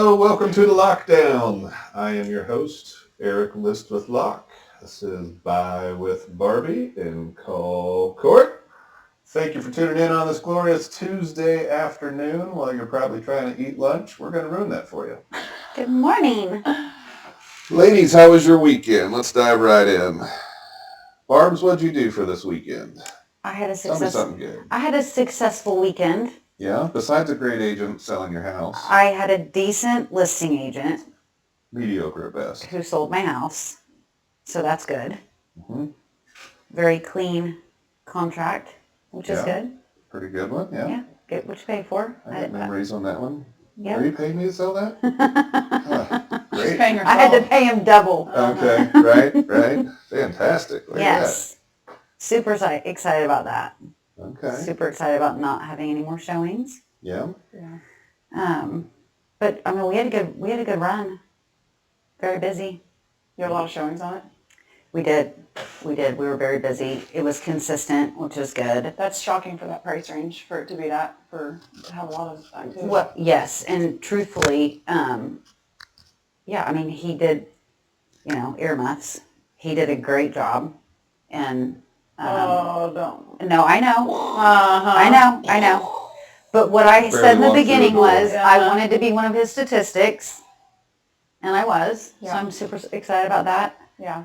Hello, welcome to the Lockdown. I am your host, Eric Locke. This is Bye with Barbie and Call Court. Thank you for tuning in on this glorious Tuesday afternoon while you're probably trying to eat lunch. We're going to ruin that for you. Good morning. Ladies, how was your weekend? Let's dive right in. Barbs, what'd you do for this weekend? Tell me something good. I had a successful weekend. Yeah? Besides a great agent selling your house. I had a decent listing agent. Mediocre at best. Who sold my house. So that's good. Mm-hmm. Very clean contract, which is good. Pretty good one, yeah. Yeah, get what you pay for. I got memories on that one. Yeah. Are you paying me to sell that? Great. I had to pay him double. Okay, right. Fantastic. Look yes. Super excited about that. Okay. Super excited about not having any more showings. Yeah. But I mean, we had a good run. Very busy. You had a lot of showings on it? We did. We were very busy. It was consistent, which is good. That's shocking for that price range, for it to be that, to have a lot of activity. Well, yes, and truthfully, I mean, he did, earmuffs. He did a great job, and don't. No, I know. Uh-huh. I know. But what I said in the beginning was I wanted to be one of his statistics, and I was. Yeah. So I'm super excited about that. Yeah.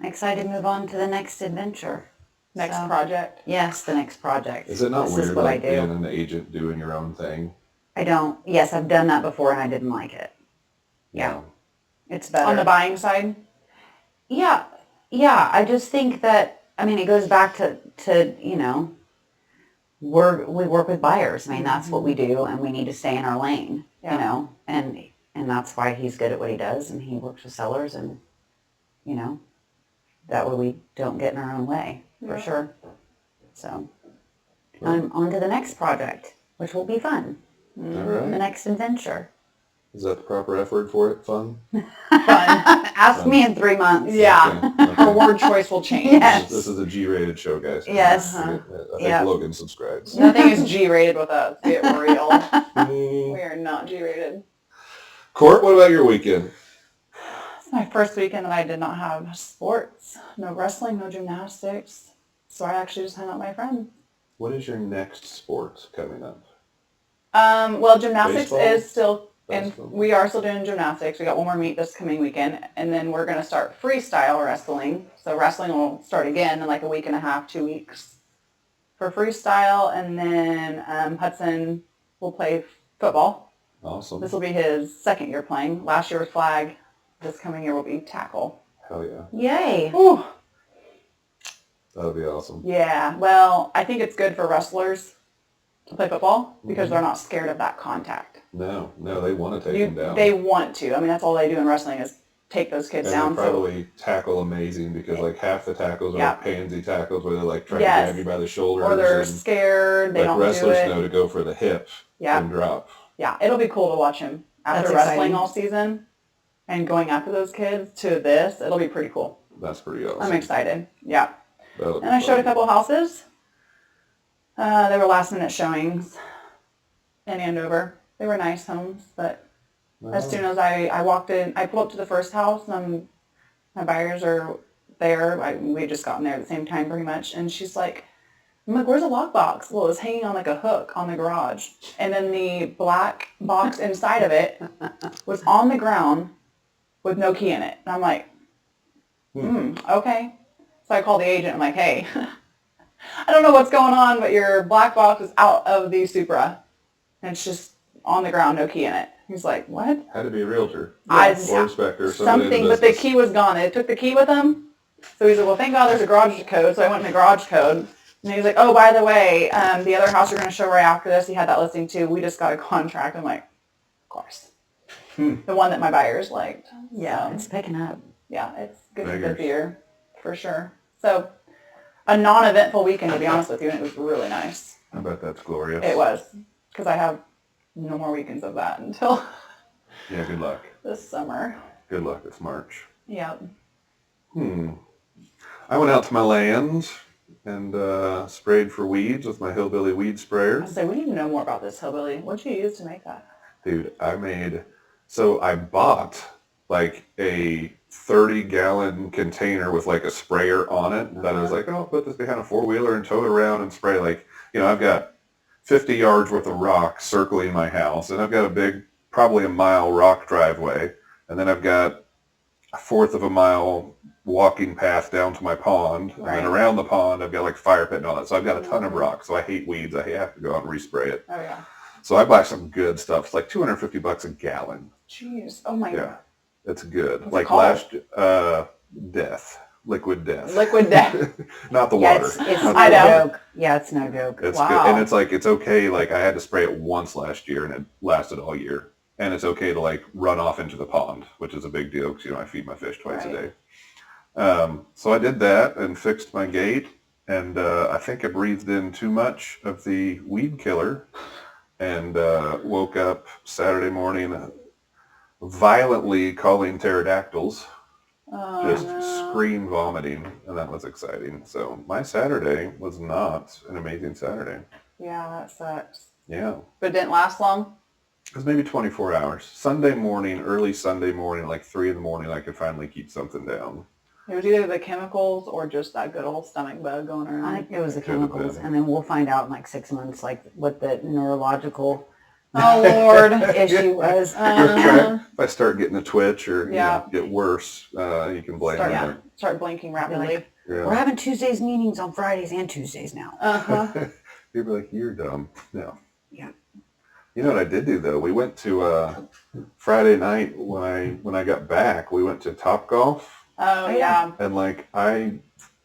Excited to move on to the next adventure. Next project? Yes, the next project. Is it not weird like being an agent doing your own thing? I don't. Yes, I've done that before and I didn't like it. Yeah. It's better. On the buying side? Yeah. Yeah, I just think that, I mean, it goes back to we work with buyers. I mean, that's what we do, and we need to stay in our lane, and that's why he's good at what he does, and he works with sellers, and, that way we don't get in our own way, for sure. So, I'm on to the next project, which will be fun. All right. The next adventure. Is that the proper F word for it? Fun? Fun. Ask me in 3 months. Yeah. Okay. Her word choice will change. Yes. This is a G-rated show, guys. Yes. I think Logan subscribes. Nothing is G-rated with us. Get real. We are not G-rated. Court, what about your weekend? It's my first weekend that I did not have sports. No wrestling, no gymnastics. So I actually just hung out with my friend. What is your next sport coming up? Well, gymnastics Baseball? is still, and Basketball? we are still doing gymnastics. We got one more meet this coming weekend, and then we're going to start freestyle wrestling. So wrestling will start again in like a week and a half, 2 weeks for freestyle, and then Hudson will play football. Awesome. This will be his second year playing. Last year was flag. This coming year will be tackle. Hell yeah. Yay. Ooh. That would be awesome. Yeah. Well, I think it's good for wrestlers to play football because they're not scared of that contact. No, they want to take them down. They want to. I mean, that's all they do in wrestling is take those kids down. And they probably tackle amazing because like half the tackles are pansy tackles where they're like trying to grab you by the shoulder. Or they're scared. They don't do it. Wrestlers know to go for the hip and drop. Yeah, it'll be cool to watch him after wrestling all season and going after those kids to this. It'll be pretty cool. That's pretty awesome. I'm excited. Yeah. And I showed a couple houses. They were last minute showings in Andover. They were nice homes, but as soon as I walked in, I pulled up to the first house, and my buyers are there. We just gotten there at the same time pretty much, and she's like, I'm like, where's the lockbox? Well, it was hanging on like a hook on the garage, and then the black box inside of it was on the ground with no key in it. And I'm like, okay. So I called the agent. I'm like, hey, I don't know what's going on, but your black box is out of the Supra. And it's just on the ground, no key in it. He's like, what? Had to be a realtor. Or inspector. Something, but the key was gone. They took the key with them. So he's like, well, thank God there's a garage code. So I went in the garage code. And he's like, oh, by the way, the other house you're going to show right after this, he had that listing too. We just got a contract. I'm like, of course. The one that my buyers liked. Yeah, So, it's picking up. yeah, it's good beer for sure. So a non-eventful weekend, to be honest with you, and it was really nice. I bet that's glorious. It was, because I have no more weekends of that until Yeah, good luck. this summer. Good luck this March. Yep. I went out to my land and sprayed for weeds with my hillbilly weed sprayer. So we need to know more about this hillbilly. What'd you use to make that? Dude, I bought like a 30-gallon container with like a sprayer on it that I was like, oh, I'll put this behind a four-wheeler and tow it around and spray. Like, I've got 50 yards worth of rock circling my house, and I've got a big, probably a mile rock driveway, and then I've got a fourth of a mile walking path down to my pond, and then around the pond I've got like fire pit and all that. So I've got a ton of rock. So I hate weeds. I have to go out and respray it. Oh yeah. So I buy some good stuff. It's like $250 a gallon. Jeez. Oh my God. Yeah, it's good. What's like it called? Liquid Death. Liquid Death. Not the Yeah, water. it's Not no the water. joke. Yeah, it's no joke. It's Wow. good. And it's like, it's okay. Like I had to spray it once last year and it lasted all year. And it's okay to like run off into the pond, which is a big deal because, I feed my fish twice a day. So I did that and fixed my gate. And I think I breathed in too much of the weed killer and woke up Saturday morning violently calling pterodactyls. Just scream vomiting, and that was exciting. So my Saturday was not an amazing Saturday. Yeah, that sucks. Yeah. But it didn't last long? It was maybe 24 hours. Early Sunday morning, like 3 in the morning, I could finally keep something down. It was either the chemicals or just that good old stomach bug going around. I think it was the Could have chemicals, been. and then we'll find out in like 6 months, like what the neurological Oh Lord. issue was. If I start getting a twitch or Yeah. get worse, you can blame me. Start blinking rapidly. Like, Yeah. we're having Tuesdays meetings on Fridays and Tuesdays now. People are like, you're dumb. No. Yeah. You know what I did do though? We went to Friday night when I got back. We went to Topgolf, Oh yeah. and like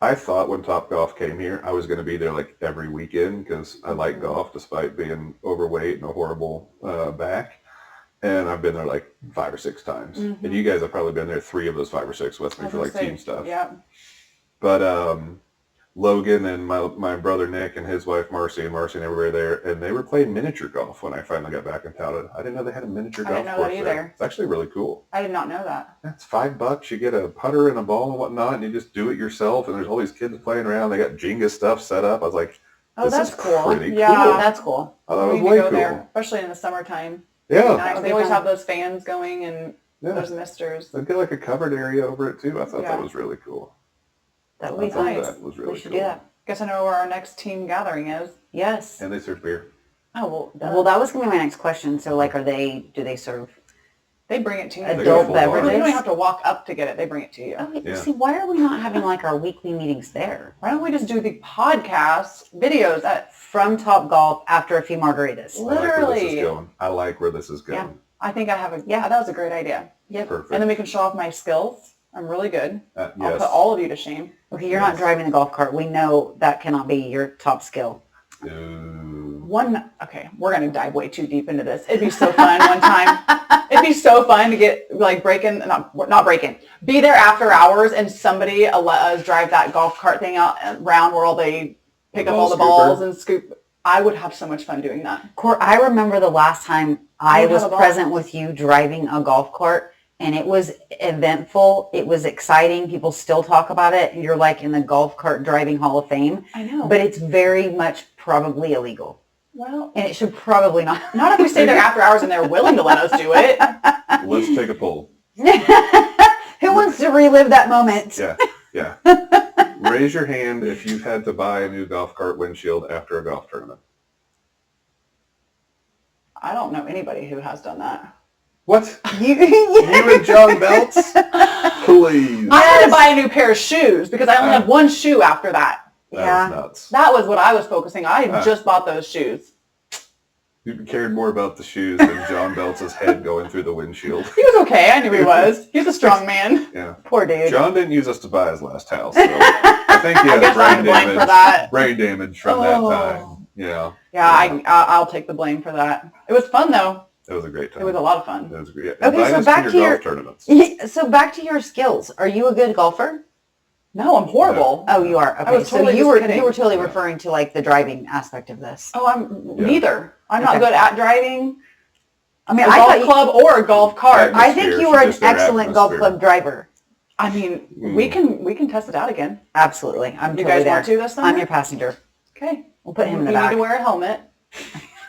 I thought when Topgolf came here, I was going to be there like every weekend because I like golf despite being overweight and a horrible back. And I've been there like 5 or 6 times. And you guys have probably been there 3 of those 5 or 6 with me for like team stuff. Yeah. But Logan and my brother Nick and his wife Marcy and everybody were there, and they were playing miniature golf when I finally got back in town. I didn't know they had a miniature golf didn't know that course either. there. It's actually really cool. I did not know that. That's $5. You get a putter and a ball and whatnot, and you just do it yourself. And there's all these kids playing around. They got Jenga stuff set up. I was like, Oh, this that's is cool. pretty Yeah. cool. That's cool. I thought We it need was to way go cool. there, especially in the summertime. Yeah. Nice. They always have those fans going and those misters. They've got like a covered area over it too. I thought that Yeah. was really cool. That would I be thought nice. that was We really should cool. do that. Guess I know where our next team gathering is. Yes. And they serve beer. Oh Well, that was going to be my next question. So, like, do they serve they bring it to you. adult full beverages? bar. You don't have to walk up to get it. They bring it to you. Okay, Yeah. see, why are we not having like our weekly meetings there? Why don't we just do the podcast videos at From Top Golf after a few margaritas. I like where this literally? is going. I like where this is going. I think I have a that was a great idea. Yep. Perfect. And then we can show off my skills. I'm really good. I'll Yes. put all of you to shame. Okay, you're not driving the golf cart. We know that cannot be your top skill. Ooh. We're going to dive way too deep into this. It'd be so fun one time. It'd be so fun to get, like, be there after hours and somebody let us drive that golf cart thing out around where all they pick up all the balls and scoop. I would have so much fun doing that. Court, I remember the last time I would was have a ball. present with you driving a golf cart, and it was eventful. It was exciting. People still talk about it. You're like in the golf cart driving Hall of Fame. I know. But it's very much probably illegal. Well, And it should probably not. not if we stay there after hours and they're willing to let us do it. Let's take a poll. Who wants to relive that moment? Yeah. Raise your hand if you've had to buy a new golf cart windshield after a golf tournament. I don't know anybody who has done that. What? You You and John Belts? Please. I had to buy a new pair of shoes because I only had one shoe after that. That was nuts. That was what I was focusing on. I had just bought those shoes. You cared more about the shoes than John Belts' head going through the windshield. He was okay. I knew he was. He's a strong man. Yeah. Poor dude. John didn't use us to buy his last house, so I think he had guess I'm to blame for that. brain damage from that time. Yeah. Yeah, I'll take the blame for that. It was fun though. It was a great time. It was a lot of fun. It was great. Okay, Invite so us back to to your your golf tournaments. So back to your skills. Are you a good golfer? No, I'm horrible. Oh, you are. Okay, was totally so just kidding. you were totally referring to like the driving aspect of this. Oh, I'm neither. I'm not Okay. good at driving I mean, a I golf thought club or a golf cart. Right. I think you were an Just their excellent golf atmosphere. club driver. I mean, we can test it out again. Absolutely, I'm You totally guys there. want to this summer? I'm your passenger. Okay. We'll put him in the You need back. to wear a helmet.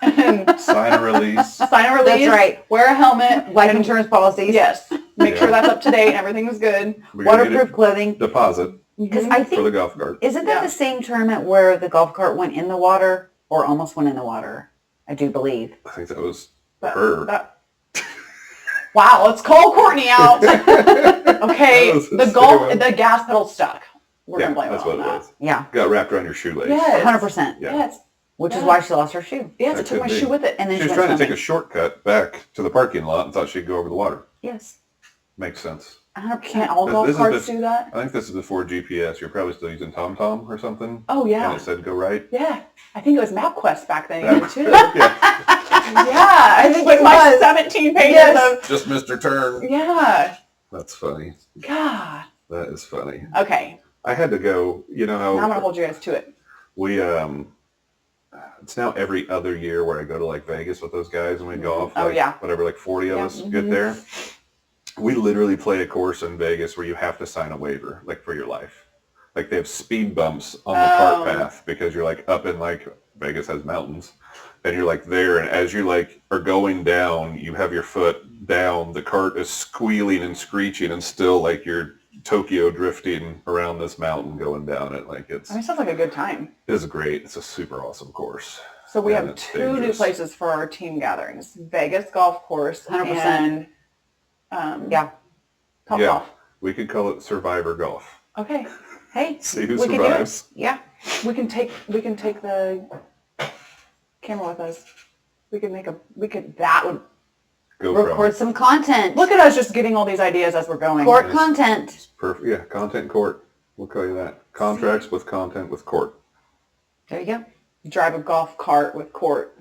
and Sign a release. sign a release. That's right. Wear a helmet. Life and- insurance policies. Yes. Make Yeah. sure that's up to date and everything's good. We're gonna get Waterproof clothing. a deposit Because Mhm. I for the think, golf cart. isn't that Yeah. the same tournament where the golf cart went in the water or almost went in the water? I do believe. I think that was But her. Wow, let's call Cortney out. Okay, That was the hysterical. the gas pedal stuck. We're Yeah, gonna blame that's it what on it that. was. Yeah. Got wrapped around your shoelace. Yes. 100%. Yeah. Yes. Which is Yeah. why she lost her shoe. Yes, That it took my could be. shoe with it. And then She she was went trying to take swimming. a shortcut back to the parking lot and thought she'd go over the water. Yes. Makes sense. 100%. Can't all This golf is carts the- do that? I think this is before GPS. You're probably still using TomTom or something. Oh And yeah. it said go right. Yeah. I think it was MapQuest back then even too. yeah. Yeah. I think with it my was. 17 pages Yes. Just Mr. Turn. of Yeah. That's funny. God. That is funny. Okay. I had to go, you know Now I'm gonna how hold you guys to it. we it's now every other year where I go to like Vegas with those guys and we golf. Oh, like, yeah. Whatever, like 40 of Yeah, us get there. We literally play a course in Vegas where you have to sign a waiver, like for your life. Like they have speed bumps on the cart path because you're like up in like Vegas has mountains. And you're like there, and as you like are going down, you have your foot down. The cart is squealing and screeching, and still like you're Tokyo drifting around this mountain going down it. Like I mean, sounds like a good time. it's great. It's a super awesome course. So we And have it's 2 new dangerous. places for our team gatherings: Vegas golf course 100%. and Yeah. Top Yeah. Golf. We could call it Survivor Golf. Okay, Hey. See who We can do it. survives. Yeah. we can take the camera with us. That would GoPro. Record some content. look at us just getting all these ideas as we're going. Court content. Perfect. Yeah, content court. We'll call you that. Contracts with content with court. There you go. Drive a golf cart with Court.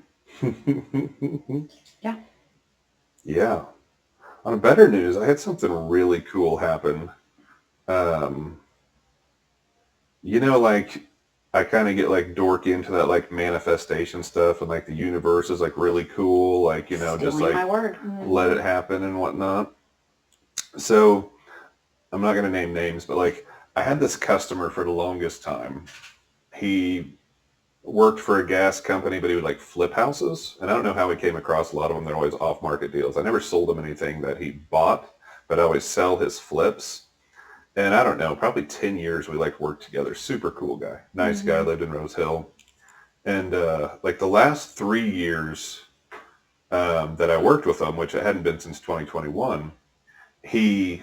Yeah. Yeah. On better news, I had something really cool happen. You know, like I kind of get like dorky into that like manifestation stuff, and like the universe is like really cool, like, you know, just Stealing like my word. let it happen and whatnot. So I'm not going to name names, but like I had this customer for the longest time. He worked for a gas company, but he would like flip houses. And I don't know how he came across a lot of them. They're always off-market deals. I never sold him anything that he bought, but I always sell his flips. And I don't know, probably 10 years we like worked together. Super cool guy. Nice guy, lived in Rose Hill. And like the last 3 years that I worked with him, which it hadn't been since 2021, he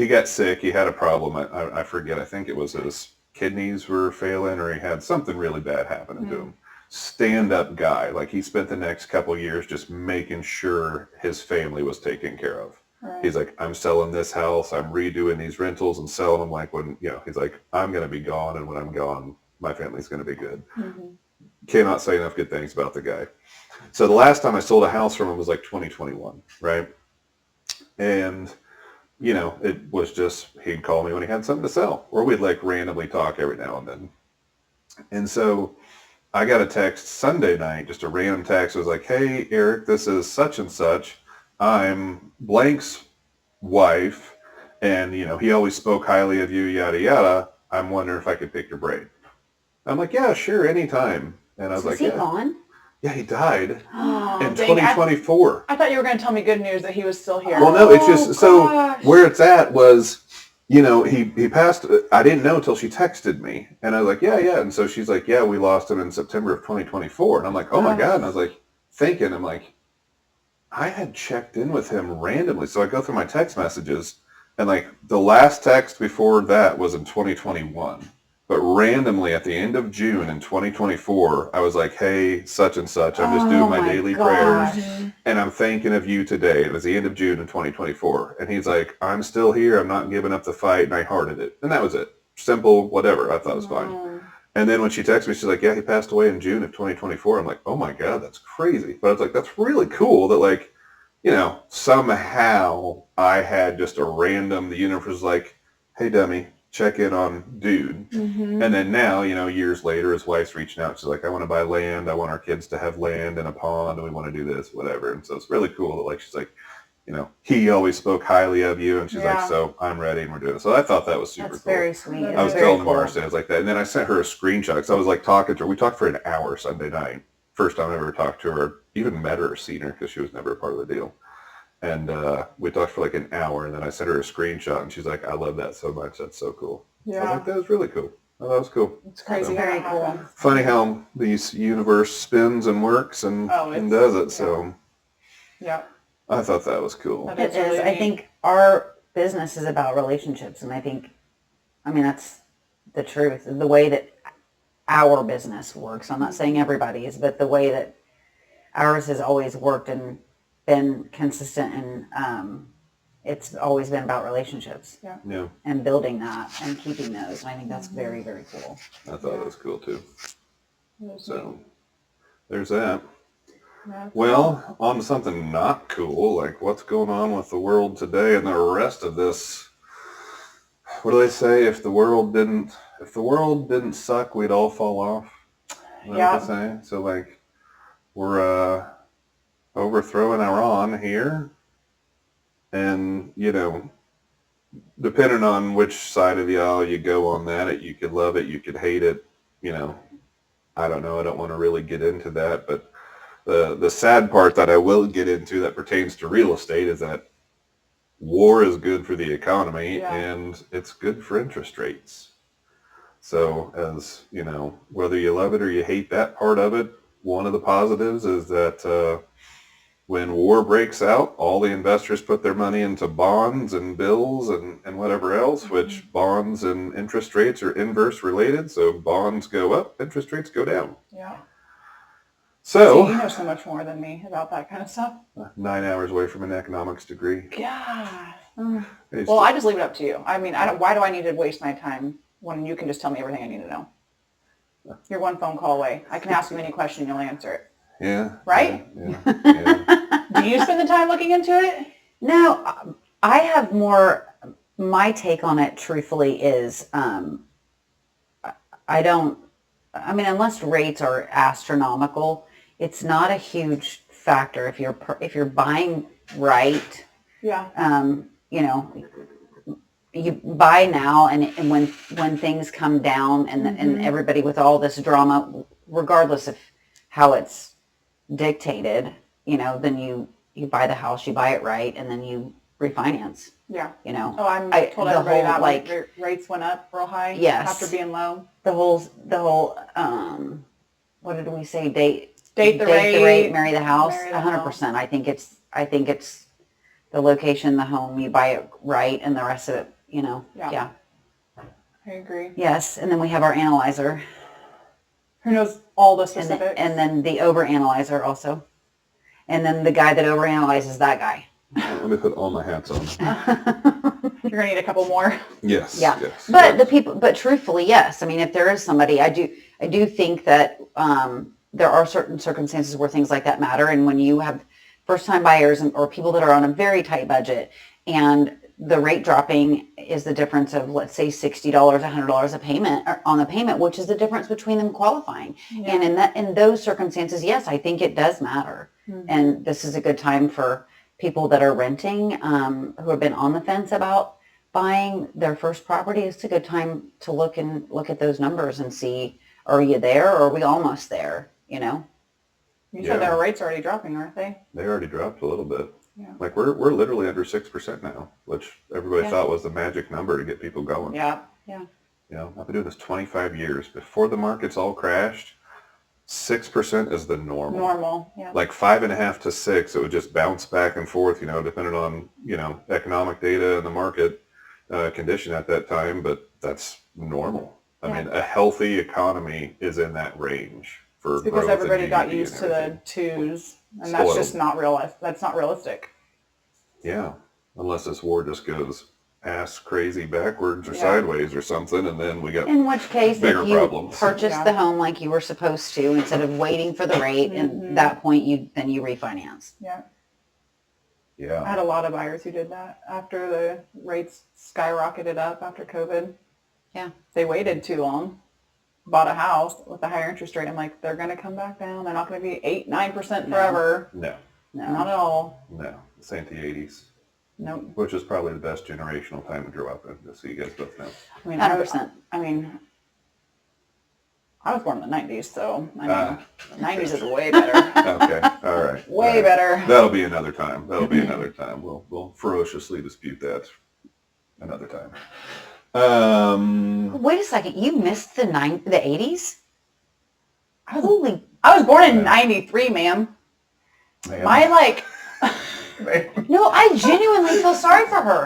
got sick. He had a problem. I forget. I think it was his kidneys were failing, or he had something really bad happening to him. Stand-up guy. Like he spent the next couple years just making sure his family was taken care of. Right. He's like, I'm selling this house. I'm redoing these rentals and selling them. Like when, you know, he's like, I'm going to be gone. And when I'm gone, my family's going to be good. Cannot say enough good things about the guy. So the last time I sold a house from him was like 2021, right? And, you know, it was just, he'd call me when he had something to sell, or we'd like randomly talk every now and then. And so I got a text Sunday night, just a random text. It was like, hey, Eric, this is such and such. I'm blank's wife, and, you know, he always spoke highly of you, yada, yada. I'm wondering if I could pick your brain. I'm like, yeah, sure, anytime. And I was Is like, he yeah. gone? Yeah, he died Oh, in dang, 2024. I thought you were going to tell me good news that he was still here. Well, no, it's just, so gosh. where it's at was, you know, he passed, I didn't know until she texted me. And I was like, yeah, yeah. And so she's like, yeah, we lost him in September of 2024. And I'm like, oh my God. And I was like, thinking, I'm like, I had checked in with him randomly. So I go through my text messages, and like the last text before that was in 2021. But randomly at the end of June in 2024, I was like, hey, such and such, I'm just doing my daily prayers, and I'm thinking of you today. It was the end of June in 2024. And he's like, I'm still here. I'm not giving up the fight. And I hearted it. And that was it. Simple, whatever. I thought it was fine. And then when she texted me, she's like, yeah, he passed away in June of 2024. I'm like, oh my God, that's crazy. But I was like, that's really cool that, like, you know, somehow I had just a random, the universe was like, hey, dummy, check in on dude. And then now, you know, years later, his wife's reaching out. She's like, I want to buy land. I want our kids to have land and a pond, and we want to do this, whatever. And so it's really cool that, like, she's like, you know, he always spoke highly of you. And she's like, so I'm ready and we're doing it. So I thought that was super That's cool. very sweet. I was Very telling cool. Marcia, I was like that. And then I sent her a screenshot because I was like talking to her. We talked for an hour Sunday night. first time I ever talked to her, even met her or seen her because she was never a part of the deal. And we talked for like an hour, and then I sent her a screenshot, and she's like, I love that so much. That's so cool. I was like, that was really cool. Oh, that was cool. It's crazy. Very how that cool. happens. Funny how these universe spins and works and does it. So Yeah. I thought that was cool. That It is really is. I neat. think our business is about relationships, and I mean, that's the truth. The way that our business works. I'm not saying everybody's, but the way that ours has always worked and been consistent, and it's always been about relationships Yeah, and building that and keeping those. And I think that's very, very cool. I thought it was cool too. It is So there's that. neat. Yeah, Well, on to something not cool, like what's going on with the world today and the rest of this. What do they say? If the world didn't suck, we'd all fall off. Is that what they say? So like, we're overthrowing Iran here, and depending on which side of the aisle you go on that, you could love it, you could hate it. I don't know. I don't want to really get into that, but the sad part that I will get into that pertains to real estate is that war is good for the economy and it's good for interest rates. So as whether you love it or you hate that part of it, one of the positives is that when war breaks out, all the investors put their money into bonds and bills and whatever else, which bonds and interest rates are inverse related. So bonds go up, interest rates go down. Yeah. So you know so much more than me about that kind of stuff. 9 hours away from an economics degree. Yeah. Well, I just leave it up to you. I mean, why do I need to waste my time when you can just tell me everything I need to know? You're one phone call away. I can ask you any question, you'll answer it. Yeah. Right? Yeah. Do you spend the time looking into it? No, I have more. My take on it, truthfully, is I don't. I mean, unless rates are astronomical, it's not a huge factor if you're buying right. Yeah. You buy now, and when things come down, and everybody with all this drama, regardless of how it's dictated, then you buy the house, you buy it right, and then you refinance. Yeah. Oh, I told everybody that when rates went up real high. Yes. After being low. The whole what did we say? Date the rate, rate, marry the house. marry the 100%. I think it's the location, the home, you buy it right, and the rest of it, Yeah. I agree. Yes, and then we have our analyzer. Who knows all the specifics? And then the overanalyzer also. And then the guy that overanalyzes that guy. Let me put all my hats on. You're gonna need a couple more. Yes. Yeah. Yes, but yes. But truthfully, yes. I mean, if there is somebody, I do think that there are certain circumstances where things like that matter. And when you have first-time buyers or people that are on a very tight budget, and the rate dropping is the difference of, let's say, $60, $100 a payment on the payment, which is the difference between them qualifying. Yeah. And in those circumstances, yes, I think it does matter. Mm-hmm. And this is a good time for people that are renting, who have been on the fence about buying their first property. It's a good time to look at those numbers and see, are you there or are we almost there? You said their rates are already dropping, aren't they? They already dropped a little bit. Yeah. Like we're literally under 6% now, which everybody thought was the magic number to get people going. Yeah. Yeah. I've been doing this 25 years. Before the markets all crashed, 6% is the normal. Normal, yeah. Like 5.5 to 6, it would just bounce back and forth, depending on, economic data and the market condition at that time. But that's normal. I mean, a healthy economy is in that range for it's because growth everybody and got GDP used and to the everything. twos, and that's just not real. That's not realistic. Yeah, unless this war just goes ass crazy backwards or sideways or something, and then we got in which case, bigger if you problems. purchase the home like you were supposed to, instead of waiting for the rate, and at that point you refinance. Yeah. Yeah. I had a lot of buyers who did that after the rates skyrocketed up after COVID. Yeah. They waited too long, bought a house with a higher interest rate. I'm like, they're going to come back down. They're not going to be 8-9% forever. No. Not at all. No. This ain't the 80s. Nope. Which is probably the best generational time to grow up in, just so you guys both know. I mean, 100%. I mean, I was born in the 90s, so I mean, 90s is way better. Okay, all right. Way better. That'll be another time. We'll ferociously dispute that another time. Wait a second. You missed the 80s? I was born in 93, ma'am. My No, I genuinely feel sorry for her.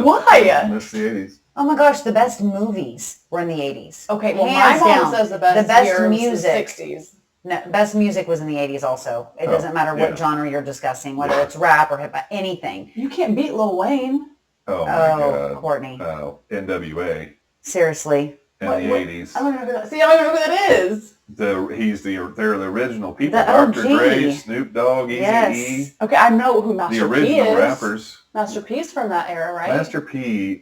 Why? Miss the 80s. Oh my gosh, the best movies were in the 80s. Okay, well, Hands my mom down. says the best year music. was the 60s. No, best music was in the 80s also. It doesn't matter what genre you're discussing, whether it's rap or hip hop, anything. You can't beat Lil Wayne. Oh, my God. Courtney. NWA. Seriously. In the 80s. I don't know who that. See, I don't know who that is. They're the original people. The Dr. OG. Dre, Snoop Dogg, Eazy-E. Yes. Okay, I know who Master The P is. original rappers. Master P's from that era, right? Master P,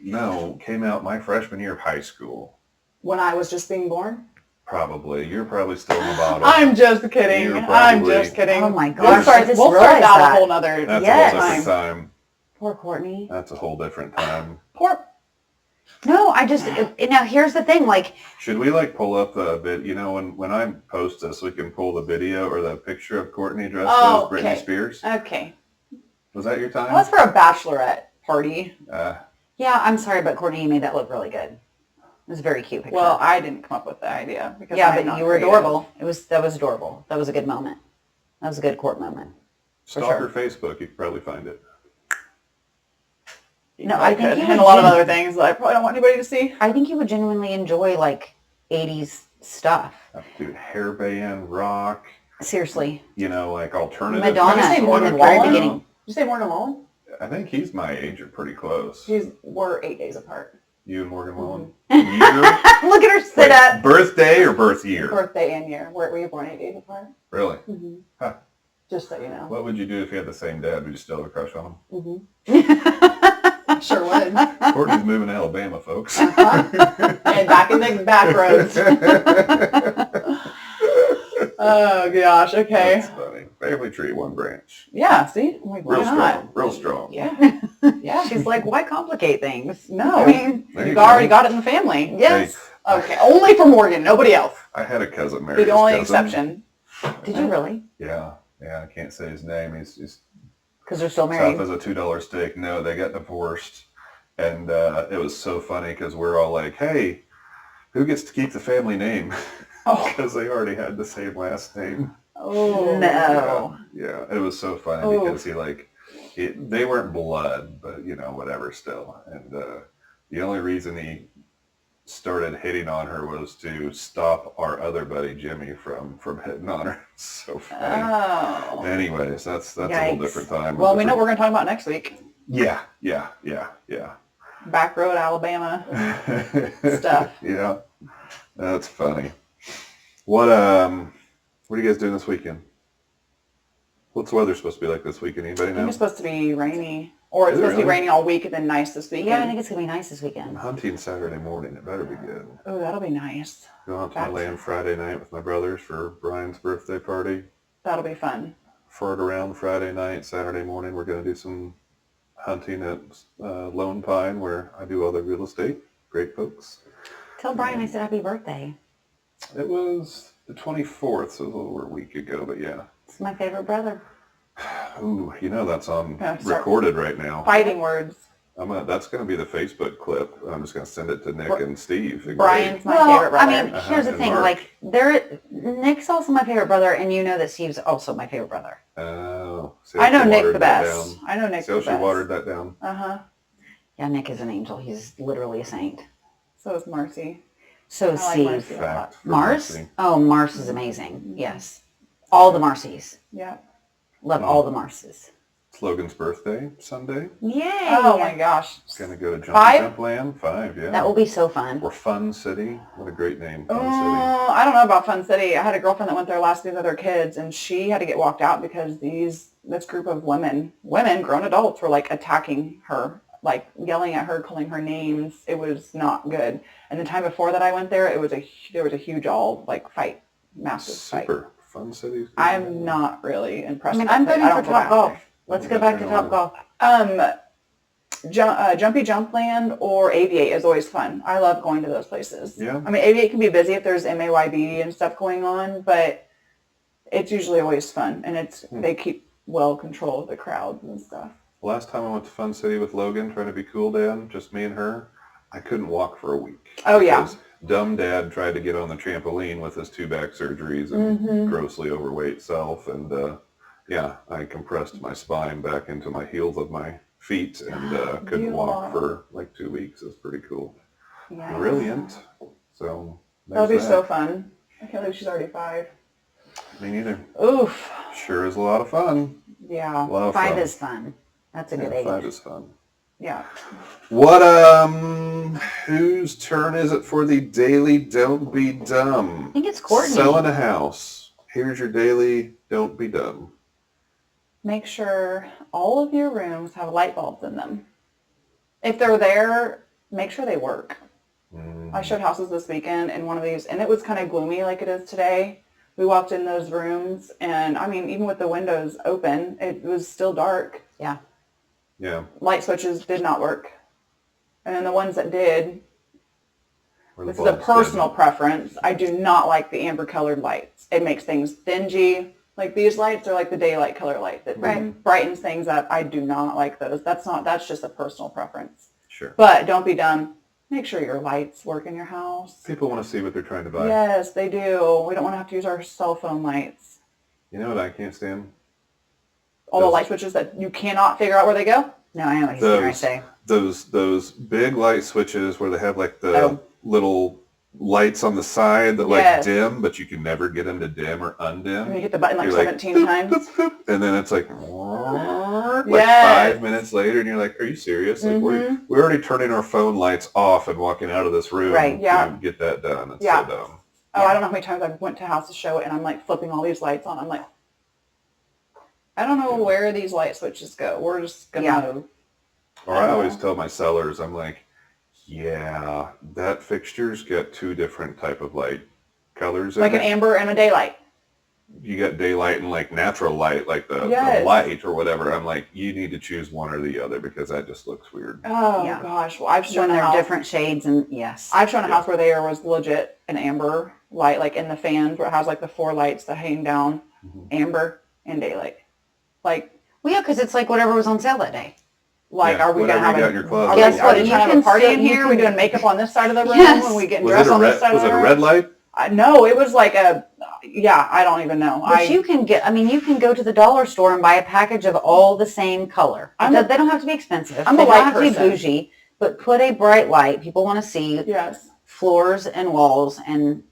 came out my freshman year of high school. When I was just being born? Probably. You're probably still in the bottom. I'm just kidding. You're I'm probably- just kidding. Oh my We'll gosh. start, I just we'll start realized that that. a whole nother That's Yes. a whole different time. Poor Courtney. That's a whole different time. Poor. No, now here's the thing, like, Should we pull up the bit? When I post this, we can pull the video or the picture of Courtney dressed as Britney okay. Spears. Okay. Was that your time? That was for a bachelorette party. yeah, I'm sorry, but Courtney, you made that look really good. It was a very cute picture. Well, I didn't come up with the idea. Because yeah, I'm but not you were creative. adorable. That was adorable. That was a good moment. That was a good court moment. Stalk her Facebook. You could probably find it. No, I think you and would a lot of other things that I probably don't want anybody to see. I think you would genuinely enjoy 80s stuff. Dude, hairband, rock, Seriously. alternative. Madonna Did you say in Morgan the very Wallen? beginning. Did you say Morgan Wallen? I think he's my age or pretty close. We're 8 days apart. You and Morgan Wallen? Look at her sit up. Birthday or birth year? Birthday and year. Were you born 8 days apart? Really? Mm-hmm. Huh. Just so you know. What would you do if you had the same dad? Would you still have a crush on him? Mm-hmm. Sure would. Courtney's moving to Alabama, folks. Uh-huh. And back in the back roads. Oh, gosh. Okay. That's funny. Family tree, one branch. Yeah, see? I'm like, why Real not? strong. Real strong. Yeah. Yeah. She's like, why complicate things? No. I mean, There You've you already go. got it in the family. yes. Okay. Only for Morgan. Nobody else. I had a cousin Be married the his only cousin. exception. Did you really? Yeah. I can't say his name. He's Because they're still south married. as a $2 steak. No, they got divorced. And it was so funny because we're all like, hey, who gets to keep the family name? Oh. Because they already had the same last name. Oh. No. Yeah, it was so funny Oh. because they weren't blood, but whatever still. And the only reason he started hitting on her was to stop our other buddy Jimmy from hitting on her. It's so funny. Oh. Anyways, that's a whole Yikes. different time. Well, we know what we're going to talk about next week. Yeah. Back road, Alabama stuff. Yeah, that's funny. What are you guys doing this weekend? What's the weather supposed to be like this weekend? Anybody I think know? it's supposed to be rainy. Or it's Is it supposed to be really? raining all week and then nice this weekend. Yeah, I think it's going to be nice this I'm weekend. hunting Saturday morning. It better be good. Oh, that'll be nice. Going out to my That's- land Friday night with my brothers for Brian's birthday party. That'll be fun. Fart around Friday night. Saturday morning we're going to do some hunting at Lone Pine where I do all the real estate. Great folks. Tell Brian I said happy birthday. It was the 24th, so it was a little over a week ago, but yeah. It's my favorite brother. Ooh, that's on Yeah, start recorded right now. Fighting words. That's going to be the Facebook clip. I'm just going to send it to Nick and Steve. Brian's my well, favorite brother. I mean, here's the And thing. Mark. Nick's also my favorite brother, and you know that Steve's also my favorite brother. Oh, see I how know she Nick watered the that best. down. I know Nick See the how she best. watered that down. Uh-huh. Yeah, Nick is an angel. He's literally a saint. So is Marcy. So is I like Steve. Marcy a lot. Fact. for Mars? Marcy. Oh, Mars is amazing. Yes. All the Marcies. Yeah. Love all the Marses. Logan's birthday Sunday. Yay! Oh my gosh. Gonna go to Jump 5? Jump Land. 5, yeah. That will be so fun. Or Fun City. What a great name, Fun City. I don't know about Fun City. I had a girlfriend that went there last week with her kids, and she had to get walked out because this group of women, grown adults, were attacking her, yelling at her, calling her names. It was not good. And the time before that I went there, there was a huge fight, massive fight. Super. Fun City. I'm not really impressed. I mean, with I'm it. voting I for don't go Top back Golf. there. Let's go back to Top Golf. Jumpy Jumpland or Aviate is always fun. I love going to those places. Yeah. I mean, Aviate can be busy if there's MAYB and stuff going on, but it's usually always fun, and they keep well control of the crowds and stuff. Last time I went to Fun City with Logan, trying to be cool dad, just me and her, I couldn't walk for a week. Oh, yeah. Because dumb dad tried to get on the trampoline with his 2 back surgeries and grossly overweight self, and I compressed my spine back into my heels of my feet and couldn't walk for like 2 weeks. It was pretty cool. Yeah. Brilliant. So that'll be so fun. I can't believe she's already 5. Me neither. Oof. Sure is a lot of fun. Yeah. A lot of 5 fun. is fun. That's a good age. 5 is fun. Yeah. What, whose turn is it for the daily Don't Be Dumb? I think it's Cortney. Selling a house. Here's your daily Don't Be Dumb. Make sure all of your rooms have light bulbs in them. If they're there, make sure they work. I showed houses this weekend in one of these, and it was kind of gloomy like it is today. We walked in those rooms, and I mean, even with the windows open, it was still dark. Yeah. Yeah. Light switches did not work. And then the ones that did, Where the this is a bulbs personal did. preference. I do not like the amber colored lights. It makes things dingy. Like these lights are like the daylight color light that brightens things up. I do not like those. That's just a personal preference. Sure. But don't be dumb. Make sure your lights work in your house. People want to see what they're trying to buy. Yes, they do. We don't want to have to use our cell phone lights. You know what I can't stand? All the light switches that you cannot figure out where they go. No, I know what he's trying to say. Those big light switches where they have like the little lights on the side that like dim, but you can never get them to dim or undim. And you hit the button like You're 17 times. Boop, boop, and then it's like 5 minutes later, and you're like, "Are you serious? Like we're already turning our phone lights off and walking out of this room to get that done." It's so dumb. Oh, I don't know how many times I went to house to show it, and I'm like flipping all these lights on. I'm like, I don't know where these light switches go. We're just gonna. Or I always tell my sellers, I'm like, yeah, that fixture's got 2 different type of light colors in like it. an amber and a daylight. You got daylight and like natural light, like the light or whatever. I'm like, you need to choose one or the other because that just looks weird. Oh gosh, well I've shown when a they're house, different shades and I've shown a house where there was legit an amber light, like in the fans where it has like the 4 lights that hang down, amber and daylight. Like, well, yeah, because it's like whatever was on sale that day. Like, are we gonna have in your closet. Are Guess what? we You trying to have can a party sit in here? Are we doing makeup on this side of the room? Yes. When we getting dressed on this side of the room? Was it a red light? No, it was like I don't even know. But you can you can go to the dollar store and buy a package of all the same color. They don't have to be expensive. I'm they a don't light have to be person. bougie, but put a bright light. People want to see floors and walls, and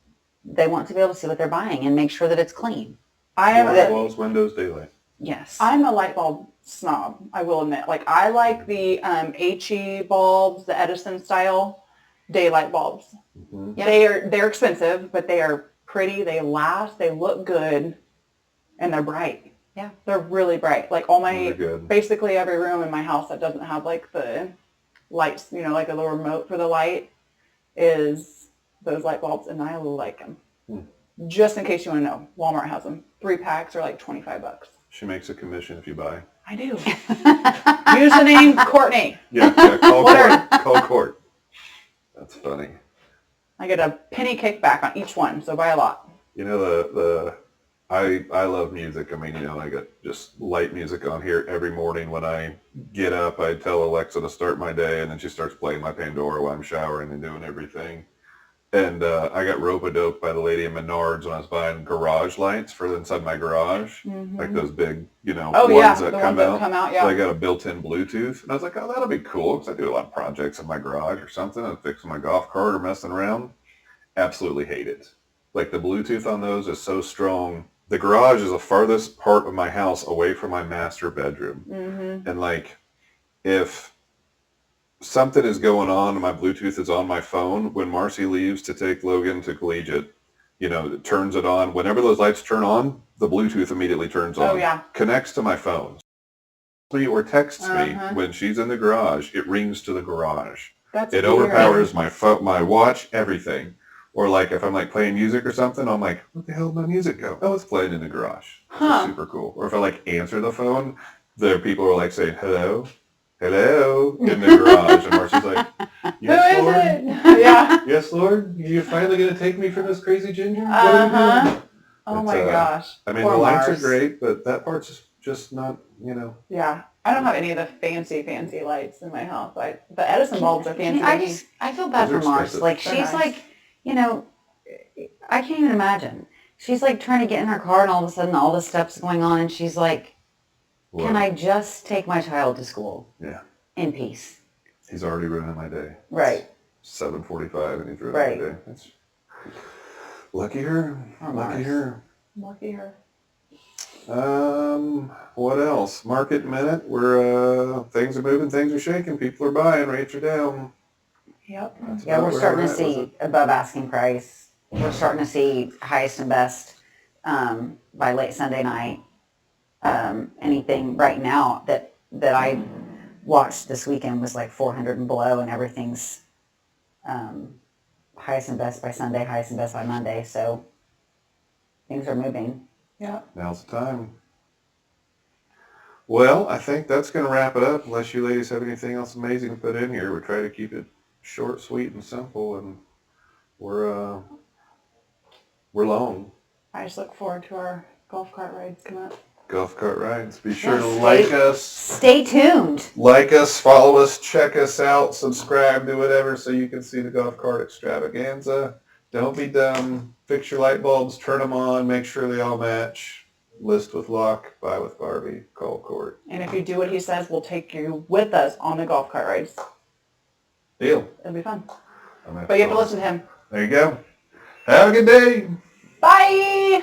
they want to be able to see what they're buying and make sure that it's clean. Walls, windows, daylight. Yes. I'm a light bulb snob, I will admit. Like, I like the HE bulbs, the Edison style daylight bulbs. Mm-hmm. Yep. They're expensive, but they are pretty, they last, they look good, and they're bright. Yeah. They're really bright. Like basically every room in my house that doesn't have like the lights, like a little remote for the light is those light bulbs, and I like them. Just in case you want to know, Walmart has them. 3 packs are like $25. She makes a commission if you buy. I do. Use the name Cortney. Yeah, call Court. Call Court. That's funny. I get a penny kickback on each one, so buy a lot. You know, I love music. I mean, I got just light music on here every morning when I get up. I tell Alexa to start my day, and then she starts playing my Pandora while I'm showering and doing everything. And I got rope-a-dope by the lady in Menards when I was buying garage lights for inside my garage, like those big, ones that come out. So I got a built-in Bluetooth, and I was like, oh, that'll be cool, because I do a lot of projects in my garage or something. I'm fixing my golf cart or messing around. Absolutely hate it. Like, the Bluetooth on those is so strong. The garage is the farthest part of my house away from my master bedroom. And, like, if something is going on and my Bluetooth is on my phone, when Marcy leaves to take Logan to collegiate, it turns it on. Whenever those lights turn on, the Bluetooth immediately turns on. Oh, yeah. Connects to my phone. Or texts me when she's in the garage. It rings to the garage. It overpowers my phone, my watch, everything. Or like if I'm like playing music or something, I'm like, what the hell did my music go? Oh, it's playing in the garage. It's super cool. Or if I like answer the phone, there people are like saying hello. hello, in the garage. And Marcy's like, yes, Who is Lord. it? Yeah. Yes, Lord. You're finally going to take me from this crazy ginger? What are we doing? Oh It's, my gosh. I mean, Poor the lights Mars. are great, but that part's just not, Yeah. I don't have any of the fancy lights in my house. The Edison bulbs are fancy to me. I feel bad Those are for Mars. expensive. Like, They're she's nice. like, I can't even imagine. She's like trying to get in her car and all of a sudden all this stuff's going on and she's like, can I just take my child to school? Yeah. In peace. He's already ruining my day. Right. 7:45 and he's ruining my day. That's lucky her. Or Lucky Mars. her. Lucky her. What else? Market minute. We're things are moving, things are shaking, people are buying, rates are down. Yep. That's Yeah, about we're where starting to at, was see it? above asking price. We're starting to see highest and best by late Sunday night. Anything right now that I watched this weekend was like 400 and below, and everything's highest and best by Sunday, highest and best by Monday. So things are moving. Yeah. Now's the time. Well, I think that's going to wrap it up. Unless you ladies have anything else amazing to put in here, we try to keep it short, sweet, and simple, and we're long. I just look forward to our golf cart rides coming up. Golf cart rides. Be sure to Yes, like us. Stay tuned. Like us, follow us, check us out, subscribe to whatever so you can see the golf cart extravaganza. Don't be dumb. Fix your light bulbs, turn them on, make sure they all match. List with Locke, buy with Barbie, call Court. And if you do what he says, we'll take you with us on the golf cart rides. Deal. It'll be fun. I'm But you have to listen to him. There you go. Have a good day. Bye!